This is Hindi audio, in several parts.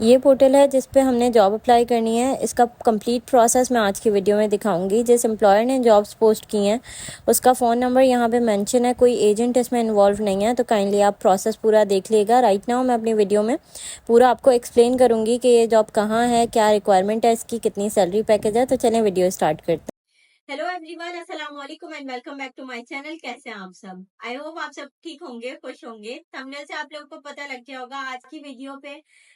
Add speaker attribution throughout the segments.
Speaker 1: ये पोर्टल है जिस पे हमने जॉब अप्लाई करनी है। इसका कंप्लीट प्रोसेस मैं आज की वीडियो में दिखाऊंगी। जिस एम्प्लॉयर ने जॉब्स पोस्ट की हैं उसका फ़ोन नंबर यहाँ पे मेंशन है। कोई एजेंट इसमें इन्वॉल्व नहीं है, तो काइंडली आप प्रोसेस पूरा देख लीजिएगा। राइट नाउ मैं अपनी वीडियो में पूरा आपको एक्सप्लेन करूँगी कि ये जॉब कहाँ है, क्या रिक्वायरमेंट है इसकी, कितनी सैलरी पैकेज है। तो चलें वीडियो स्टार्ट करते हैं।
Speaker 2: हेलो एवरीवन, अस्सलाम वालेकुम and welcome back to my channel. कैसे हैं आप सब? आई होप आप सब ठीक होंगे, खुश होंगे। थंबनेल से आप लोगों को पता लग गया होगा आज की वीडियो पे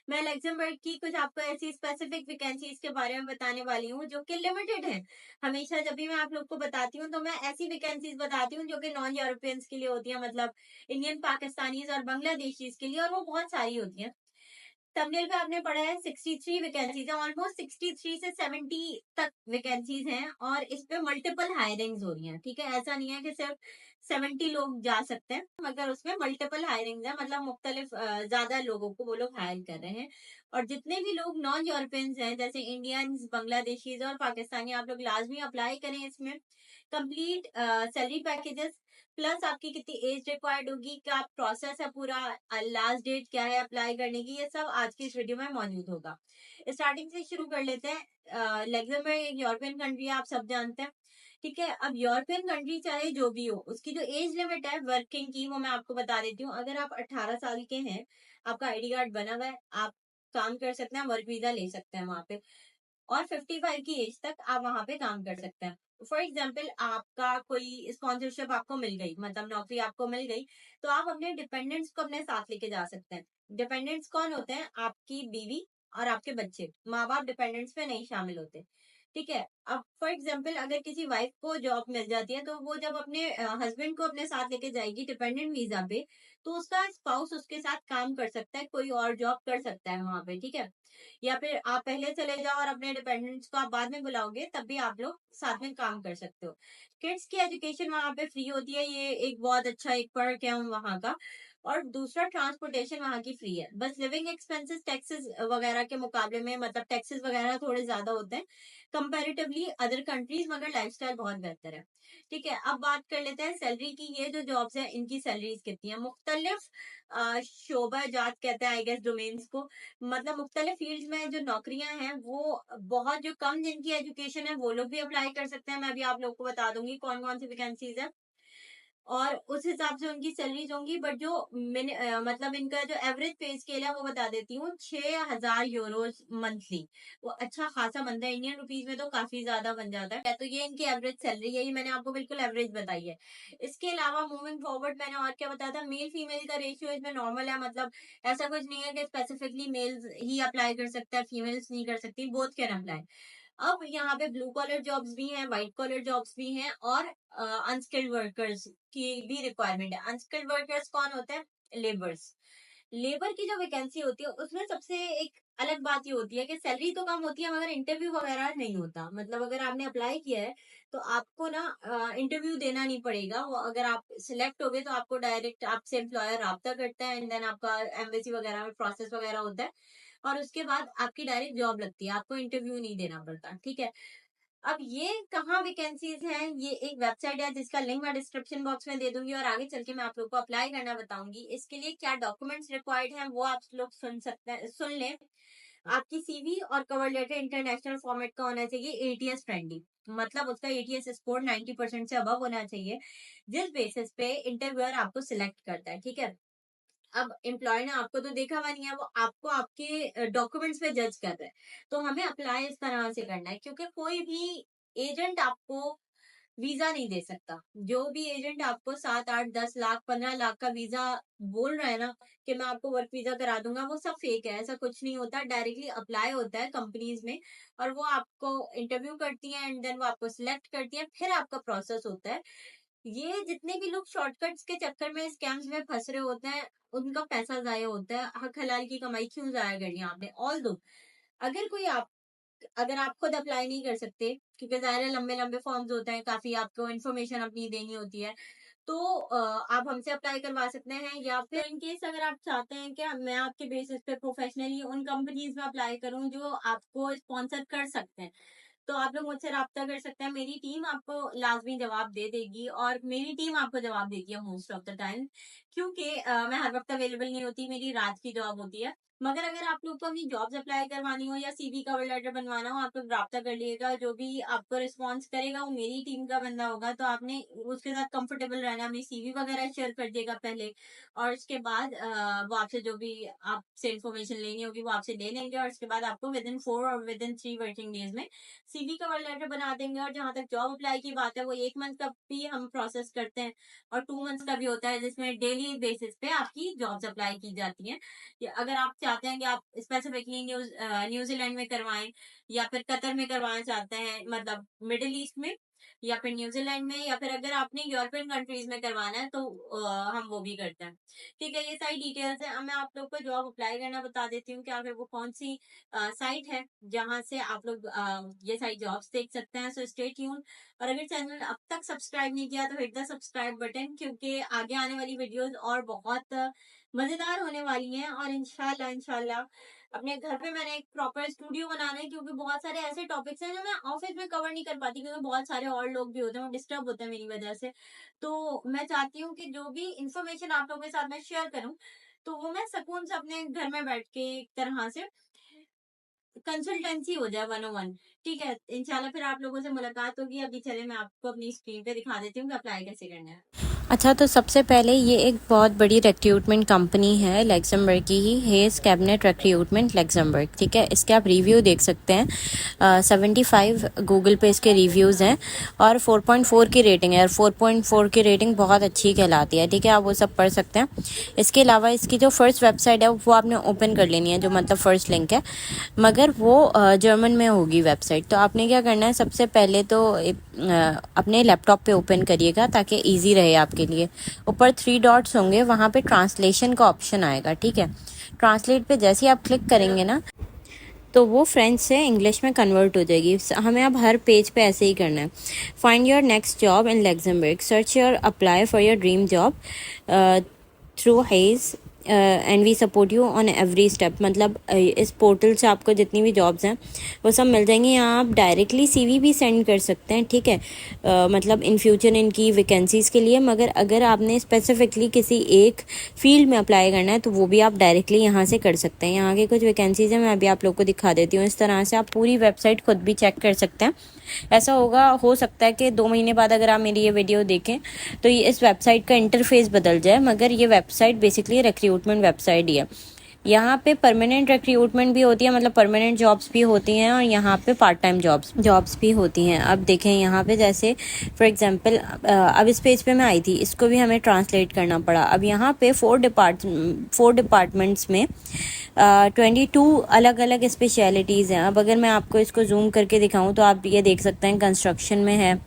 Speaker 2: मैं लग्जमबर्ग की कुछ आपको ऐसी स्पेसिफिक वैकेंसीज के बारे में बताने वाली हूँ जो कि लिमिटेड है। हमेशा जब भी मैं आप लोग को बताती हूँ तो मैं ऐसी वैकेंसीज बताती हूँ जो कि नॉन यूरोपियंस के लिए होती है, मतलब इंडियन, पाकिस्तानीज और बांग्लादेशीज के लिए, और वो बहुत सारी होती है। थंबनेल पे आपने पढ़ा है 63 वैकेंसीज है, ऑलमोस्ट 63 से 70 तक वैकेंसीज हैं, और इस पे मल्टीपल हायरिंग्स हो रही हैं। ठीक है, ऐसा नहीं है कि सिर्फ 70 लोग जा सकते हैं, मगर उसमें मल्टीपल हायरिंग्स है, मतलब मुख्तलिफ ज्यादा लोगों को वो लोग हायर कर रहे हैं। और जितने भी लोग नॉन यूरोपियंस हैं जैसे इंडियंस, बांग्लादेशीज और पाकिस्तानी, आप लोग लाजमी अप्लाई करें इसमें। कंप्लीट सैलरी पैकेजेस प्लस आपकी कितनी एज रिक्वायर्ड होगी, क्या प्रोसेस है पूरा, लास्ट डेट क्या है अप्लाई करने की, ये सब आज की इस वीडियो में मौजूद होगा। स्टार्टिंग से शुरू कर लेते हैं। लग्जमबर्ग एक यूरोपियन कंट्री है, आप सब जानते हैं। ठीक है, अब यूरोपियन कंट्री चाहे जो भी हो, उसकी जो एज लिमिट है वर्किंग की वो मैं आपको बता देती हूँ। अगर आप 18 साल के हैं, आपका आईडी कार्ड बना हुआ है, आप काम कर सकते हैं, वर्क वीजा ले सकते हैं वहां पे। और 55 की एज तक आप वहां पे काम कर सकते हैं। फॉर एग्जाम्पल, आपका कोई स्पॉन्सरशिप आपको मिल गई, मतलब नौकरी आपको मिल गई, तो आप अपने डिपेंडेंट्स को अपने साथ लेके जा सकते हैं। डिपेंडेंट्स कौन होते हैं? आपकी बीवी और आपके बच्चे। माँ बाप डिपेंडेंट्स में नहीं शामिल होते। ठीक है, अब फॉर एग्जाम्पल अगर किसी वाइफ को जॉब मिल जाती है तो वो जब अपने हस्बैंड को अपने साथ लेके जाएगी डिपेंडेंट वीजा पे, तो उसका स्पाउस उसके साथ काम कर सकता है, कोई और जॉब कर सकता है वहां पे। ठीक है, या फिर आप पहले चले जाओ और अपने डिपेंडेंट्स को आप बाद में बुलाओगे, तब भी आप लोग साथ में काम कर सकते हो। किड्स की एजुकेशन वहां पे फ्री होती है, ये एक बहुत अच्छा एक पर्क है वहां का। और दूसरा, ट्रांसपोर्टेशन वहां की फ्री है। बस लिविंग एक्सपेंसेस टैक्सेस वगैरह के मुकाबले में, मतलब टैक्सेस वगैरह थोड़े ज्यादा होते हैं कंपैरेटिवली अदर कंट्रीज, मगर लाइफस्टाइल बहुत बेहतर है। ठीक है, अब बात कर लेते हैं सैलरी की। ये जो जॉब्स है इनकी सैलरीज कितनी है? मुख्तलिफ शोबा जात कहते हैं आई गेस डोमेन्स को, मतलब मुख्तलिफ फील्ड में जो नौकरियां हैं वो बहुत, जो कम जिनकी एजुकेशन है वो लोग भी अप्लाई कर सकते हैं। मैं अभी आप लोग को बता दूंगी कौन कौन सी वैकेंसीज है और उस हिसाब से उनकी सैलरीज होंगी। बट जो मतलब इनका जो एवरेज पे स्केल है वो बता देती हूँ, 6,000 यूरोज मंथली। वो अच्छा खासा बनता है, इंडियन रुपीज में तो काफी ज्यादा बन जाता है। तो ये इनकी एवरेज सैलरी है, ये मैंने आपको बिल्कुल एवरेज बताई है। इसके अलावा मूविंग फॉरवर्ड मैंने और क्या बताया था, मेल फीमेल का रेशियो इसमें नॉर्मल है, मतलब ऐसा कुछ नहीं है कि स्पेसिफिकली मेल्स ही अप्लाई कर सकता है, फीमेल्स नहीं कर सकती, बोथ कैन अप्लाई। अब यहाँ पे ब्लू कॉलर जॉब्स भी हैं, व्हाइट कॉलर जॉब्स भी हैं, और अनस्किल्ड वर्कर्स की भी रिक्वायरमेंट है। अनस्किल्ड वर्कर्स कौन होते हैं? लेबर्स। लेबर की जो वैकेंसी होती है उसमें सबसे एक अलग बात ये होती है कि सैलरी तो कम होती है मगर इंटरव्यू वगैरह नहीं होता। मतलब अगर आपने अप्लाई किया है तो आपको ना इंटरव्यू देना नहीं पड़ेगा। वो अगर आप सिलेक्ट हो गए तो आपको डायरेक्ट आपसे एम्प्लॉयर राब्ता करता है, एंड देन आपका एम्बेसी वगैरह में प्रोसेस वगैरह होता है, और उसके बाद आपकी डायरेक्ट जॉब लगती है, आपको इंटरव्यू नहीं देना पड़ता। ठीक है, अब ये कहाँ वैकेंसीज हैं, ये एक वेबसाइट है जिसका लिंक मैं डिस्क्रिप्शन बॉक्स में दे दूंगी, और आगे चल के मैं आप लोग को अप्लाई करना बताऊंगी। इसके लिए क्या डॉक्यूमेंट्स रिक्वायर्ड हैं वो आप लोग सुन सकते हैं, सुन लें। आपकी सीवी और कवर लेटर इंटरनेशनल फॉर्मेट का होना चाहिए, एटीएस फ्रेंडली, मतलब उसका एटीएस स्कोर 90% से अबव होना चाहिए, जिस बेसिस पे इंटरव्यूअर आपको सिलेक्ट करता है। ठीक है, अब एम्प्लॉय ने आपको तो देखा हुआ नहीं है, वो आपको आपके डॉक्यूमेंट्स पे जज कर रहा है। तो हमें अप्लाई इस तरह से करना है, क्योंकि कोई भी एजेंट आपको वीजा नहीं दे सकता। जो भी एजेंट आपको 7, 8, 10 लाख, 15 लाख का वीजा बोल रहा है ना कि मैं आपको वर्क वीजा करा दूंगा, वो सब फेक है। ऐसा कुछ नहीं होता, डायरेक्टली अप्लाई होता है कंपनीज में, और वो आपको इंटरव्यू करती है, एंड देन वो आपको सिलेक्ट करती है, फिर आपका प्रोसेस होता है। ये जितने भी लोग शॉर्टकट्स के चक्कर में स्कैम्स में फंस रहे होते हैं उनका पैसा जाया होता है। हक हलाल की कमाई क्यों जाया करनी है आपने? ऑल दो, अगर कोई आप, अगर आप खुद अप्लाई नहीं कर सकते, क्योंकि ज़ाहिर है लंबे लंबे फॉर्म्स होते हैं, काफी आपको इन्फॉर्मेशन अपनी देनी होती है, तो आप हमसे अप्लाई करवा सकते हैं। या फिर इन केस अगर आप चाहते हैं कि मैं आपके बेसिस पे प्रोफेशनली उन कंपनीज में अप्लाई करूं जो आपको स्पॉन्सर कर सकते हैं, तो आप लोग मुझसे रब्ता कर सकते हैं। मेरी टीम आपको लाजमी जवाब दे देगी, और मेरी टीम आपको जवाब देती है मोस्ट ऑफ द टाइम, क्योंकि मैं हर वक्त अवेलेबल नहीं होती, मेरी रात की जॉब होती है। मगर अगर आप लोग को अपनी जॉब्स अप्लाई करवानी हो या सीवी कवर लेटर बनवाना हो, आप लोग राब्ता कर लीजिएगा। जो भी आपको रिस्पॉन्स करेगा वो मेरी टीम का बंदा होगा, तो आपने उसके साथ कंफर्टेबल रहना। अपनी सीवी वगैरह शेयर कर दिएगा पहले, और उसके बाद वो आपसे जो भी आपसे इंफॉर्मेशन लेनी होगी वो आपसे ले लेंगे, और उसके बाद आपको विद इन 4 और विद इन 3 वर्किंग डेज में सीवी कवर लेटर बना देंगे। और जहाँ तक जॉब अप्लाई की बात है, वो 1 मंथ का भी हम प्रोसेस करते हैं और 2 मंथ्स का भी होता है, जिसमें डेली बेसिस पे आपकी जॉब्स अप्लाई की जाती हैं। अगर आप चाहते हैं कि आप स्पेसिफिकली न्यूजीलैंड में करवाएं, या फिर कतर में करवाना चाहते हैं, मतलब मिडिल ईस्ट में, या फिर न्यूजीलैंड में, या फिर अगर आपने यूरोपियन कंट्रीज में करवाना है तो हम वो भी करते हैं। ठीक है, ये सारी डिटेल्स है। अब मैं आप लोग को जॉब अप्लाई करना बता देती हूँ कि आखिर वो कौन सी साइट है जहां से आप लोग ये सारी जॉब्स देख सकते हैं। So stay tune. और अगर चैनल अब तक सब्सक्राइब नहीं किया तो हिट द सब्सक्राइब बटन, क्योंकि आगे आने वाली वीडियोस और बहुत मजेदार होने वाली हैं। और इंशाल्लाह इंशाल्लाह अपने घर पे मैंने एक प्रॉपर स्टूडियो बनाना है, क्योंकि बहुत सारे ऐसे टॉपिक्स हैं जो मैं ऑफिस में कवर नहीं कर पाती, क्योंकि बहुत सारे और लोग भी होते हैं, वो डिस्टर्ब होते हैं मेरी वजह से। तो मैं चाहती हूँ कि जो भी इंफॉर्मेशन आप लोगों के साथ मैं शेयर करूँ, तो वो मैं सुकून से अपने घर में बैठ के एक तरह से कंसल्टेंसी हो जाए 101। ठीक है, इंशाल्लाह फिर आप लोगों से मुलाकात होगी। अभी चले मैं आपको अपनी स्क्रीन पे दिखा देती हूँ कि अप्लाई कैसे करना है।
Speaker 1: अच्छा, तो सबसे पहले ये एक बहुत बड़ी रिक्रूटमेंट कंपनी है, लग्जमबर्ग की ही, हेज कैबिनेट रिक्रूटमेंट लग्जमबर्ग। ठीक है, इसके आप रिव्यू देख सकते हैं। 75 गूगल पे इसके रिव्यूज़ हैं और 4.4 की रेटिंग है, और 4.4 की रेटिंग बहुत अच्छी कहलाती है। ठीक है, आप वो सब पढ़ सकते हैं। इसके अलावा इसकी जो फर्स्ट वेबसाइट है वो आपने ओपन कर लेनी है, जो मतलब फर्स्ट लिंक है, मगर वो जर्मन में होगी वेबसाइट। तो आपने क्या करना है, सबसे पहले तो अपने लैपटॉप पे ओपन करिएगा ताकि इजी रहे आपके लिए। ऊपर 3 डॉट्स होंगे, वहाँ पे ट्रांसलेशन का ऑप्शन आएगा। ठीक है, ट्रांसलेट पे जैसे ही आप क्लिक करेंगे ना, तो वो फ्रेंच से इंग्लिश में कन्वर्ट हो जाएगी। हमें अब हर पेज पे ऐसे ही करना है। Find your next job in Luxembourg, search your apply for your dream job through Hays and we support you on every step. मतलब इस पोर्टल से आपको जितनी भी जॉब्स हैं वो सब मिल जाएंगी। यहाँ आप डायरेक्टली सीवी भी सेंड कर सकते हैं। ठीक है, मतलब इन फ्यूचर इनकी वैकेंसीज़ के लिए, मगर अगर आपने स्पेसिफिकली किसी एक फील्ड में अप्लाई करना है तो वो भी आप डायरेक्टली यहाँ से कर सकते हैं। यहाँ की कुछ वैकेंसीज़ हैं, मैं अभी आप लोग को दिखा देती हूँ। इस तरह से आप पूरी वेबसाइट खुद भी चेक कर सकते हैं। ऐसा हो सकता है कि 2 महीने बाद अगर आप मेरी ये वीडियो देखें तो ये इस वेबसाइट का इंटरफेस बदल जाए, मगर ये वेबसाइट बेसिकली रिक्रूटमेंट वेबसाइट ही है। यहाँ पे परमानेंट रिक्रूटमेंट भी होती है, मतलब परमानेंट जॉब्स भी होती हैं, और यहाँ पे पार्ट टाइम जॉब्स भी होती हैं। अब देखें यहाँ पे, जैसे फॉर एग्जांपल अब इस पेज पे मैं आई थी, इसको भी हमें ट्रांसलेट करना पड़ा। अब यहाँ पे 4 डिपार्टमेंट्स में 22 अलग अलग स्पेशलिटीज़ हैं। अब अगर मैं आपको इसको जूम करके दिखाऊं तो आप ये देख सकते हैं कंस्ट्रक्शन में है,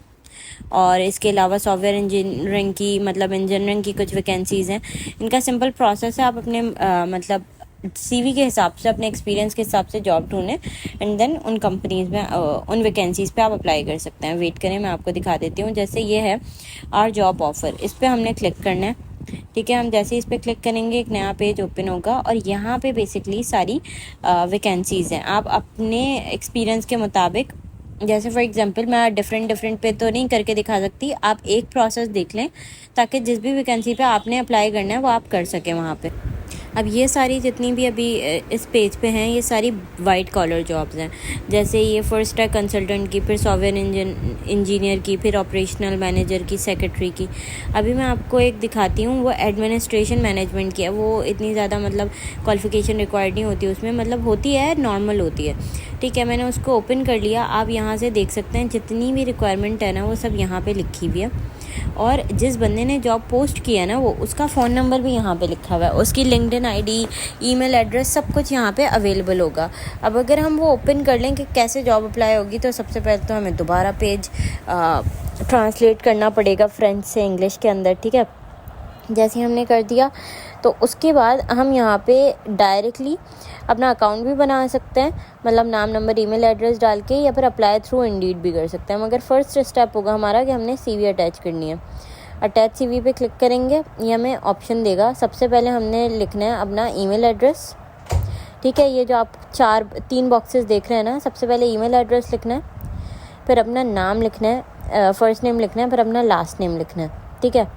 Speaker 1: और इसके अलावा सॉफ्टवेयर इंजीनियरिंग की, मतलब इंजीनियरिंग की कुछ वैकेंसीज़ हैं। इनका सिंपल प्रोसेस है, आप अपने मतलब सीवी के हिसाब से, अपने एक्सपीरियंस के हिसाब से जॉब ढूंढें, एंड देन उन कंपनीज़ में उन वैकेंसीज़ पे आप अप्लाई कर सकते हैं। वेट करें, मैं आपको दिखा देती हूँ। जैसे ये है आर जॉब ऑफ़र, इस पर हमने क्लिक करना है। ठीक है, हम जैसे इस पर क्लिक करेंगे एक नया पेज ओपन होगा, और यहाँ पे बेसिकली सारी वैकेंसीज़ हैं। आप अपने एक्सपीरियंस के मुताबिक, जैसे फॉर एग्जांपल मैं डिफरेंट पे तो नहीं करके दिखा सकती, आप एक प्रोसेस देख लें ताकि जिस भी वैकेंसी पे आपने अप्लाई करना है वो आप कर सकें वहाँ पे। अब ये सारी जितनी भी अभी इस पेज पे हैं, ये सारी वाइट कॉलर जॉब्स हैं। जैसे ये फर्स्ट है कंसल्टेंट की, फिर सॉफ्टवेयर इंजीनियर की, फिर ऑपरेशनल मैनेजर की, सेक्रेटरी की। अभी मैं आपको एक दिखाती हूँ, वो एडमिनिस्ट्रेशन मैनेजमेंट की है। वो इतनी ज़्यादा मतलब क्वालिफिकेशन रिक्वायर्ड नहीं होती उसमें, मतलब होती है, नॉर्मल होती है। ठीक है, मैंने उसको ओपन कर लिया। आप यहाँ से देख सकते हैं जितनी भी रिक्वायरमेंट है ना, वो सब यहाँ पे लिखी हुई है, और जिस बंदे ने जॉब पोस्ट किया ना, वो उसका फ़ोन नंबर भी यहाँ पे लिखा हुआ है, उसकी लिंक्डइन आईडी, ईमेल एड्रेस, सब कुछ यहाँ पे अवेलेबल होगा। अब अगर हम वो ओपन कर लें कि कैसे जॉब अप्लाई होगी, तो सबसे पहले तो हमें दोबारा पेज ट्रांसलेट करना पड़ेगा फ्रेंच से इंग्लिश के अंदर। ठीक है, जैसे हमने कर दिया तो उसके बाद हम यहाँ पे डायरेक्टली अपना अकाउंट भी बना सकते हैं, मतलब नाम, नंबर, ईमेल एड्रेस डाल के, या फिर अप्लाई थ्रू इंडीड भी कर सकते हैं। मगर फर्स्ट स्टेप होगा हमारा कि हमने सीवी अटैच करनी है। अटैच सीवी पे क्लिक करेंगे, ये हमें ऑप्शन देगा। सबसे पहले हमने लिखना है अपना ईमेल एड्रेस। ठीक है, ये जो आप 3 बॉक्सेस देख रहे हैं ना, सबसे पहले ईमेल एड्रेस लिखना है, फिर अपना नाम लिखना है, फर्स्ट नेम लिखना है, फिर अपना लास्ट नेम लिखना है। ठीक है,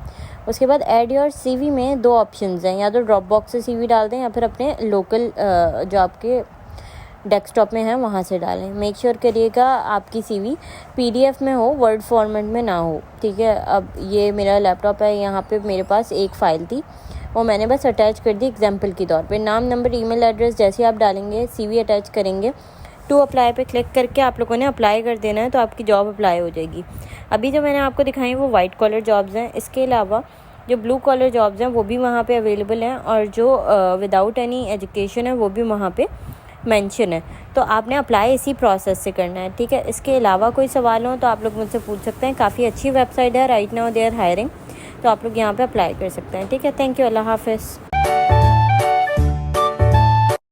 Speaker 1: उसके बाद ऐड योर सीवी में 2 ऑप्शंस हैं, या तो ड्रॉप बॉक्स से सीवी डाल दें या फिर अपने लोकल जो आपके डेस्कटॉप में है वहाँ से डालें। मेक श्योर करिएगा आपकी सीवी पीडीएफ में हो, वर्ड फॉर्मेट में ना हो, ठीक है। अब ये मेरा लैपटॉप है, यहाँ पे मेरे पास एक फ़ाइल थी, वो मैंने बस अटैच कर दी एग्जाम्पल के तौर पे। नाम, नंबर, ईमेल एड्रेस जैसे आप डालेंगे, सीवी अटैच करेंगे, टू अप्लाई पे क्लिक करके आप लोगों ने अप्लाई कर देना है, तो आपकी जॉब अप्लाई हो जाएगी। अभी जो मैंने आपको दिखाई वो वाइट कॉलर जॉब्स हैं, इसके अलावा जो ब्लू कॉलर जॉब्स हैं वो भी वहाँ पे अवेलेबल हैं, और जो विदाउट एनी एजुकेशन है वो भी वहाँ पे मेंशन है। तो आपने अप्लाई इसी प्रोसेस से करना है, ठीक है। इसके अलावा कोई सवाल हो तो आप लोग मुझसे पूछ सकते हैं। काफ़ी अच्छी वेबसाइट है, right now they are hiring, तो आप लोग यहाँ पे अप्लाई कर सकते हैं, ठीक है। थैंक यू, अल्लाह हाफ़िज़।